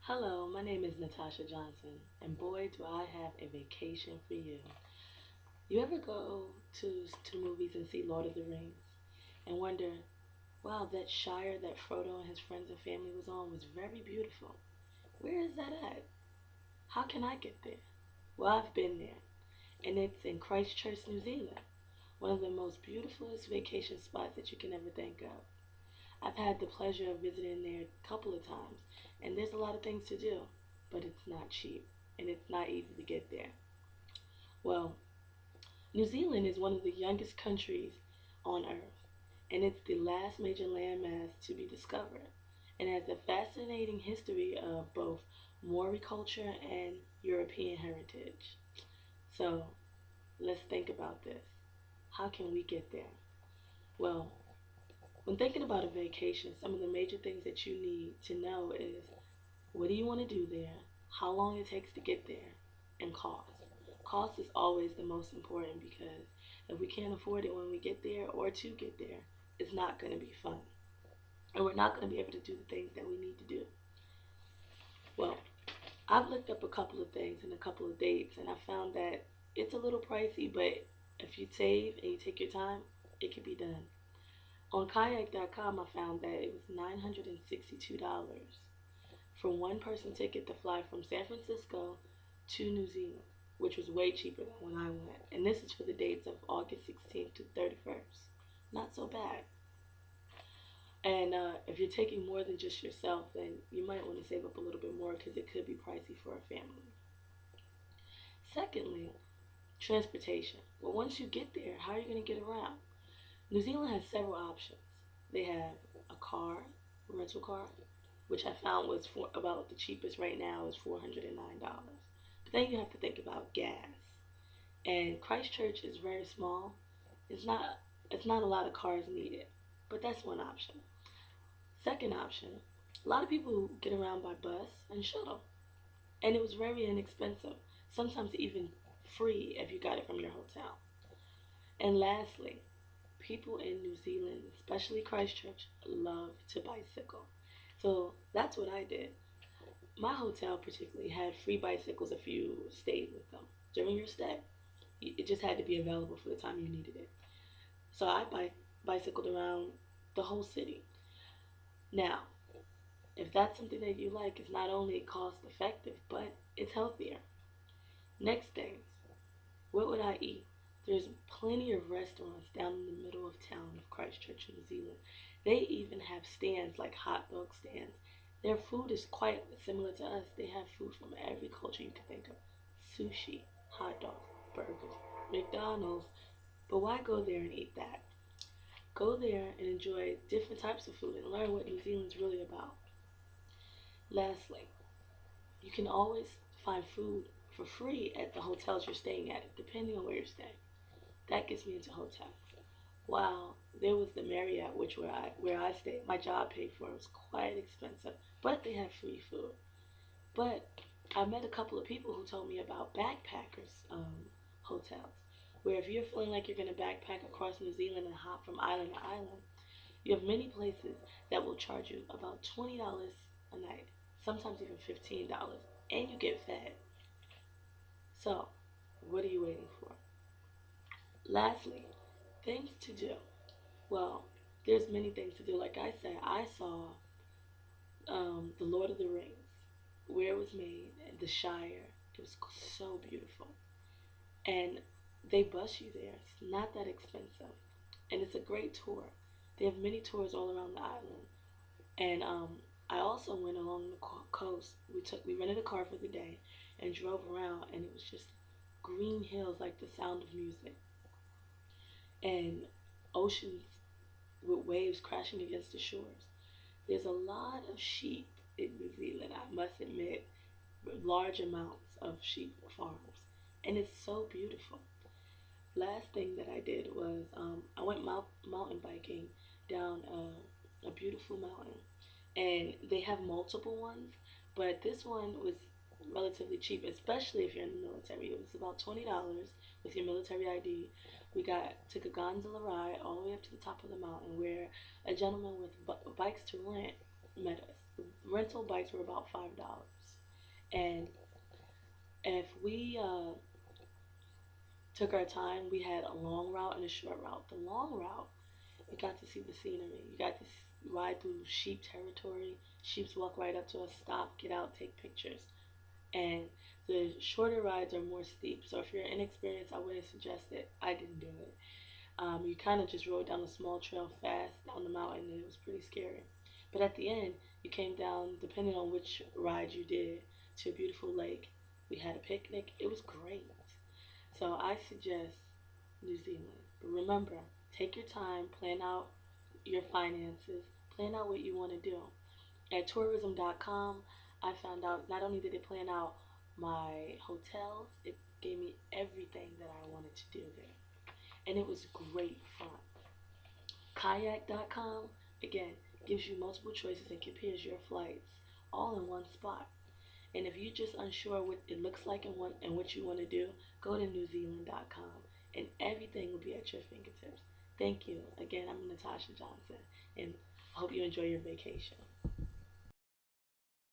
Hello, my name is Natasha Johnson, and boy, do I have a vacation for you. You ever go to the movies and see Lord of the Rings and wonder, wow, that Shire that Frodo and his friends and family was on was very beautiful. Where is that at? How can I get there? Well, I've been there, and it's in Christchurch, New Zealand, one of the most beautifulest vacation spots that you can ever think of. I've had the pleasure of visiting there a couple of times, and there's a lot of things to do, but it's not cheap and it's not easy to get there. Well, New Zealand is one of the youngest countries on Earth, and it's the last major landmass to be discovered, and has a fascinating history of both Maori culture and European heritage. So let's think about this. How can we get there? Well, when thinking about a vacation, some of the major things that you need to know is what do you want to do there, how long it takes to get there, and cost. Cost is always the most important because if we can't afford it when we get there or to get there, it's not going to be fun. And we're not going to be able to do the things that we need to do. Well, I've looked up a couple of things and a couple of dates, and I found that it's a little pricey, but if you save and you take your time, it can be done. On kayak.com, I found that it was $962 for one person ticket to fly from San Francisco to New Zealand, which was way cheaper than when I went. And this is for the dates of August 16th to 31st. Not so bad. And if you're taking more than just yourself, then you might want to save up a little bit more because it could be pricey for a family. Secondly, transportation. Well, once you get there, how are you going to get around? New Zealand has several options. They have a car, a rental car, which I found was for about the cheapest right now is $409. But then you have to think about gas. And Christchurch is very small. It's not it's not a lot of cars needed. But that's one option. Second option, a lot of people get around by bus and shuttle. And it was very inexpensive. Sometimes even free if you got it from your hotel. And lastly, people in New Zealand, especially Christchurch, love to bicycle. So that's what I did. My hotel particularly had free bicycles if you stayed with them during your stay. It just had to be available for the time you needed it. So I bicycled around the whole city. Now, if that's something that you like, it's not only cost effective, but it's healthier. Next things, what would I eat? There's plenty of restaurants down in the middle of town of Christchurch, New Zealand. They even have stands like hot dog stands. Their food is quite similar to us. They have food from every culture you can think of: sushi, hot dogs, burgers, McDonald's. But why go there and eat that? Go there and enjoy different types of food and learn what New Zealand's really about. Lastly, you can always find food for free at the hotels you're staying at, depending on where you're staying. That gets me into hotels. Wow, there was the Marriott, which where I stayed. My job paid for it. It was quite expensive, but they had free food. But I met a couple of people who told me about backpackers hotels, where if you're feeling like you're going to backpack across New Zealand and hop from island to island, you have many places that will charge you about $20 a night, sometimes even $15, and you get fed. So, what are you waiting for? Lastly, things to do. Well, there's many things to do. Like I said, I saw The Lord of the Rings, where it was made, and the Shire. It was so beautiful. And they bus you there. It's not that expensive. And it's a great tour. They have many tours all around the island. And I also went along the coast. We rented a car for the day and drove around, and it was just green hills like the sound of music, and oceans with waves crashing against the shores. There's a lot of sheep in New Zealand, I must admit, large amounts of sheep farms, and it's so beautiful. Last thing that I did was I went mountain biking down a beautiful mountain, and they have multiple ones, but this one was relatively cheap, especially if you're in the military. It was about $20 with your military ID. We took a gondola ride all the way up to the top of the mountain, where a gentleman with bikes to rent met us. Rental bikes were about $5, and if we took our time, we had a long route and a short route. The long route, you got to see the scenery. You got to ride through sheep territory. Sheeps walk right up to us, stop, get out, take pictures. And the shorter rides are more steep. So if you're inexperienced, I wouldn't suggest it. I didn't do it. You kind of just rode down a small trail fast down the mountain, and it was pretty scary. But at the end, you came down, depending on which ride you did, to a beautiful lake. We had a picnic. It was great. So I suggest New Zealand. But remember, take your time, plan out your finances, plan out what you want to do. At tourism.com, I found out not only did it plan out my hotels, it gave me everything that I wanted to do there. And it was great fun. Kayak.com, again, gives you multiple choices and compares your flights all in one spot. And if you're just unsure what it looks like and what you want to do, go to newzealand.com and everything will be at your fingertips. Thank you. Again, I'm Natasha Johnson and hope you enjoy your vacation.